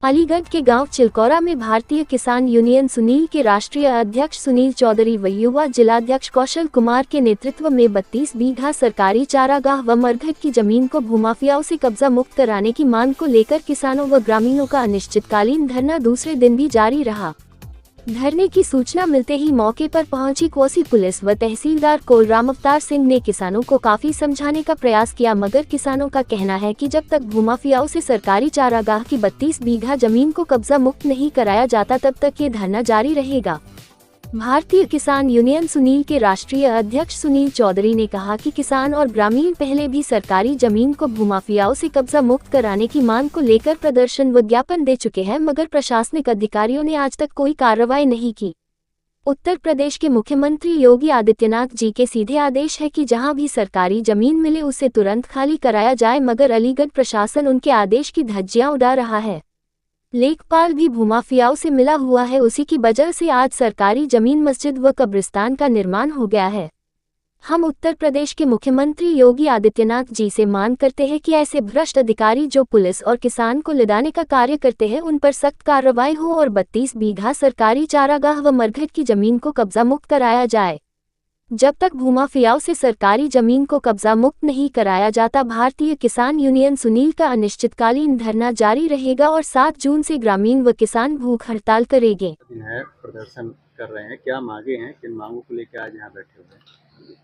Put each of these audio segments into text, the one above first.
अलीगढ़ के गांव चिलकौरा में भारतीय किसान यूनियन सुनील के राष्ट्रीय अध्यक्ष सुनील चौधरी व युवा जिलाध्यक्ष कौशल कुमार के नेतृत्व में 32 बीघा सरकारी चारागाह व मरघट की जमीन को भूमाफियाओं से कब्जा मुक्त कराने की मांग को लेकर किसानों व ग्रामीणों का अनिश्चितकालीन धरना दूसरे दिन भी जारी रहा। धरने की सूचना मिलते ही मौके पर पहुंची कोसी पुलिस व तहसीलदार कोलराम अवतार सिंह ने किसानों को काफी समझाने का प्रयास किया, मगर किसानों का कहना है कि जब तक भूमाफियाओं से सरकारी चारागाह की 32 बीघा जमीन को कब्जा मुक्त नहीं कराया जाता तब तक ये धरना जारी रहेगा। भारतीय किसान यूनियन सुनील के राष्ट्रीय अध्यक्ष सुनील चौधरी ने कहा कि किसान और ग्रामीण पहले भी सरकारी जमीन को भूमाफियाओं से कब्जा मुक्त कराने की मांग को लेकर प्रदर्शन व ज्ञापन दे चुके हैं, मगर प्रशासनिक अधिकारियों ने आज तक कोई कार्रवाई नहीं की। उत्तर प्रदेश के मुख्यमंत्री योगी आदित्यनाथ जी के सीधे आदेश है कि जहां भी सरकारी जमीन मिले उसे तुरंत खाली कराया जाए, मगर अलीगढ़ प्रशासन उनके आदेश की धज्जियां उड़ा रहा है। लेखपाल भी भूमाफियाओं से मिला हुआ है, उसी की वजह से आज सरकारी जमीन मस्जिद व कब्रिस्तान का निर्माण हो गया है। हम उत्तर प्रदेश के मुख्यमंत्री योगी आदित्यनाथ जी से मांग करते हैं कि ऐसे भ्रष्ट अधिकारी जो पुलिस और किसान को लिदाने का कार्य करते हैं उन पर सख्त कार्रवाई हो और 32 बीघा सरकारी चारागाह व मरघट की जमीन को कब्जा मुक्त कराया जाए। जब तक भूमाफियाओं से सरकारी जमीन को कब्जा मुक्त नहीं कराया जाता, भारतीय किसान यूनियन सुनील का अनिश्चितकालीन धरना जारी रहेगा और 7 जून से ग्रामीण व किसान भूख हड़ताल करेंगे। प्रदर्शन कर रहे हैं, क्या मांगे हैं, किन मांगों को लेकर आज यहाँ बैठे हुए हैं?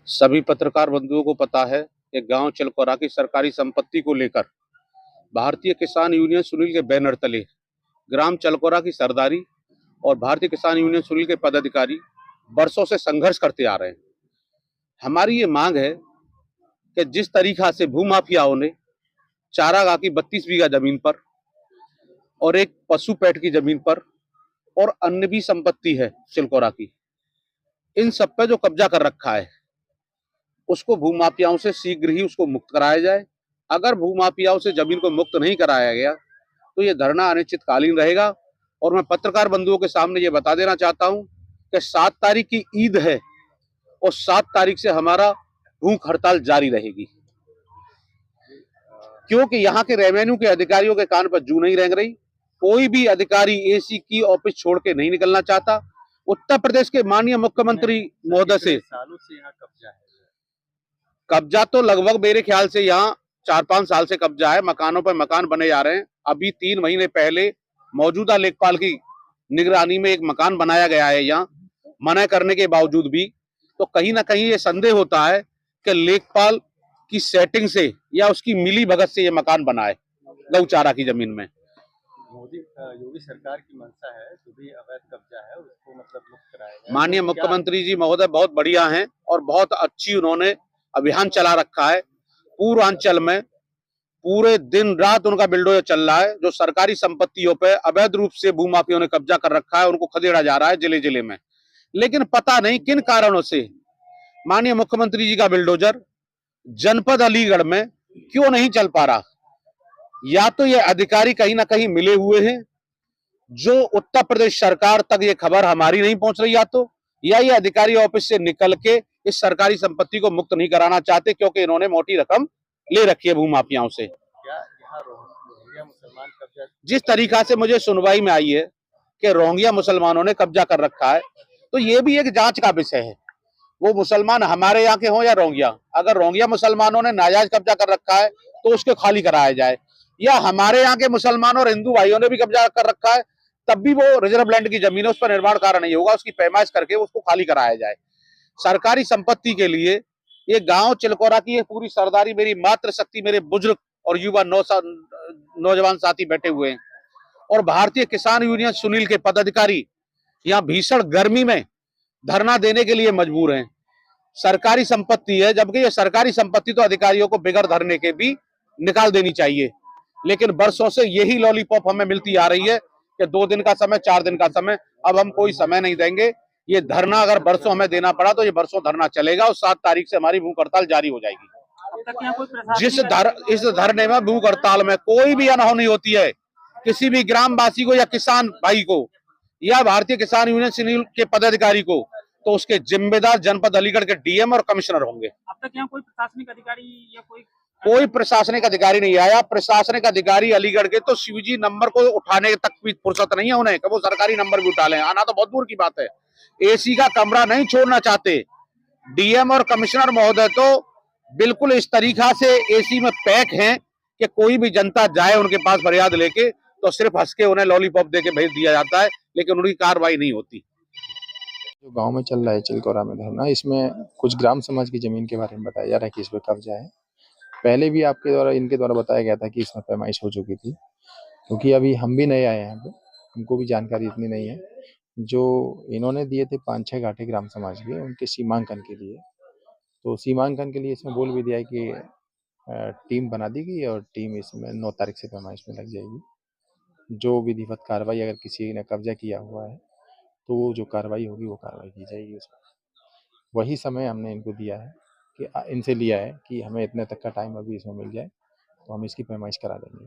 सभी पत्रकार बंधुओं को पता है कि गांव चिलकौरा की सरकारी संपत्ति को लेकर भारतीय किसान यूनियन सुनील के बैनर तले ग्राम चिलकौरा की सरदारी और भारतीय किसान यूनियन सुनील के पदाधिकारी वर्षों से संघर्ष करते आ रहे हैं। हमारी ये मांग है कि जिस तरीका से भूमाफियाओं ने चारागाह की 32 बीघा जमीन पर और एक पशु पैठ की जमीन पर और अन्य भी संपत्ति है चिलकौरा की, इन सब पे जो कब्जा कर रखा है उसको भूमाफियाओं से शीघ्र ही उसको मुक्त कराया जाए। अगर भूमाफियाओं से जमीन को मुक्त नहीं कराया गया तो ये धरना अनिश्चितकालीन रहेगा। और मैं पत्रकार बंधुओं के सामने ये बता देना चाहता हूं कि 7 तारीख की ईद है और 7 तारीख से हमारा भूख हड़ताल जारी रहेगी, क्योंकि यहाँ के रेवेन्यू के अधिकारियों के कान पर जू नहीं रेंग रही। कोई भी अधिकारी एसी की ऑफिस छोड़ के नहीं निकलना चाहता। उत्तर प्रदेश के माननीय मुख्यमंत्री महोदय से सालों से यहाँ कब्जा है। कब्जा तो लगभग मेरे ख्याल से यहाँ 4-5 साल से कब्जा है। मकानों पर मकान बने जा रहे हैं। अभी 3 महीने पहले मौजूदा लेखपाल की निगरानी में एक मकान बनाया गया है यहाँ, मना करने के बावजूद भी। तो कहीं ना कहीं ये संदेह होता है कि लेखपाल की सेटिंग से या उसकी मिली भगत से ये मकान बना है गौचारा की जमीन में। योगी सरकार की मंशा है जो भी अवैध कब्जा है उसको मतलब मुक्त कराया जाए। माननीय मुख्यमंत्री जी महोदय बहुत बढ़िया हैं और बहुत अच्छी उन्होंने अभियान चला रखा है। पूर्वांचल में पूरे दिन रात उनका बिल्डोजर चल रहा है। जो सरकारी संपत्तियों पे अवैध रूप से भूमाफियों ने कब्जा कर रखा है उनको खदेड़ा जा रहा है जिले जिले में। लेकिन पता नहीं किन कारणों से माननीय मुख्यमंत्री जी का बिल्डोजर जनपद अलीगढ़ में क्यों नहीं चल पा रहा। या तो ये अधिकारी कहीं ना कहीं मिले हुए हैं जो उत्तर प्रदेश सरकार तक ये खबर हमारी नहीं पहुंच रही, या ये अधिकारी ऑफिस से निकल के इस सरकारी संपत्ति को मुक्त नहीं कराना चाहते, क्योंकि इन्होंने मोटी रकम ले रखी है भूमाफियाओं से। क्या यहाँ रोहिंग्या मुसलमान कब्जा? जिस तरीका से मुझे सुनवाई में आई है कि रोहिंग्या मुसलमानों ने कब्जा कर रखा है, तो ये भी एक जांच का विषय है। वो मुसलमान हमारे यहाँ के हों या रोहिंग्या, अगर रोहिंग्या मुसलमानों ने नाजायज कब्जा कर रखा है तो उसको खाली कराया जाए, या हमारे यहाँ के मुसलमान और हिंदू भाइयों ने भी कब्जा कर रखा है तब भी वो रिजर्व लैंड की जमीन है, उस पर निर्माण कार्य नहीं होगा, उसकी पैमाइश करके उसको खाली कराया जाए। सरकारी संपत्ति के लिए ये गांव चिलकौरा की पूरी सरदारी मेरी मातृ शक्ति, मेरे बुजुर्ग और युवा नौजवान साथी बैठे हुए हैं। और भारतीय किसान यूनियन सुनील के पदाधिकारी यहाँ भीषण गर्मी में धरना देने के लिए मजबूर हैं। सरकारी संपत्ति है, जबकि ये सरकारी संपत्ति तो अधिकारियों को बिगड़ धरने के भी निकाल देनी चाहिए। लेकिन वर्षों से यही लॉलीपॉप हमें मिलती आ रही है कि 2 दिन का समय, 4 दिन का समय। अब हम कोई समय नहीं देंगे। ये धरना अगर वर्षों हमें देना पड़ा तो ये वर्षों धरना चलेगा और 7 तारीख से हमारी भूख हड़ताल जारी हो जाएगी। इस धरने में भूख हड़ताल में कोई भी अनहोनी होती है किसी भी ग्रामवासी को या किसान भाई को या भारतीय किसान यूनियन सुनील के पदाधिकारी को, तो उसके जिम्मेदार जनपद अलीगढ़ के डीएम और कमिश्नर होंगे। अब तक यहाँ कोई प्रशासनिक अधिकारी या कोई कोई प्रशासनिक अधिकारी नहीं आया। प्रशासनिक अधिकारी अलीगढ़ के तो सीवीजी नंबर को उठाने तक भी फुर्सत नहीं है उन्हें कि वो सरकारी नंबर भी उठा लें। आना तो बहुत दूर की बात है। एसी का कमरा नहीं छोड़ना चाहते। डीएम और कमिश्नर महोदय तो बिल्कुल इस तरीका से एसी में पैक हैं कि कोई भी जनता जाए उनके पास फरियाद लेके तो सिर्फ हंस के उन्हें लॉलीपॉप देके भेज दिया जाता है, लेकिन उनकी कार्रवाई नहीं होती। जो गांव में चल रहा है चिलकोरा में धरना, इसमें कुछ ग्राम समाज की जमीन के बारे में बताया जा रहा है कि इस पे कब्जा है। पहले भी आपके द्वारा इनके द्वारा बताया गया था कि इसमें पैमाइश हो चुकी थी, क्योंकि अभी हम भी नए आए हैं यहाँ पे, हमको भी जानकारी इतनी नहीं है। जो इन्होंने दिए थे 5-6 घाटे ग्राम समाज के, उनके सीमांकन के लिए, तो सीमांकन के लिए इसमें बोल भी दिया है कि टीम बना दी गई और टीम इसमें 9 तारीख से पैमाइश में लग जाएगी। जो विधिवत कार्रवाई अगर किसी ने कब्जा किया हुआ है तो वो जो कार्रवाई होगी वो कार्रवाई की जाएगी उसमें। वही समय हमने इनको दिया है कि इनसे लिया है कि हमें इतने तक का टाइम अभी इसमें मिल जाए तो हम इसकी पैमाइश करा देंगे।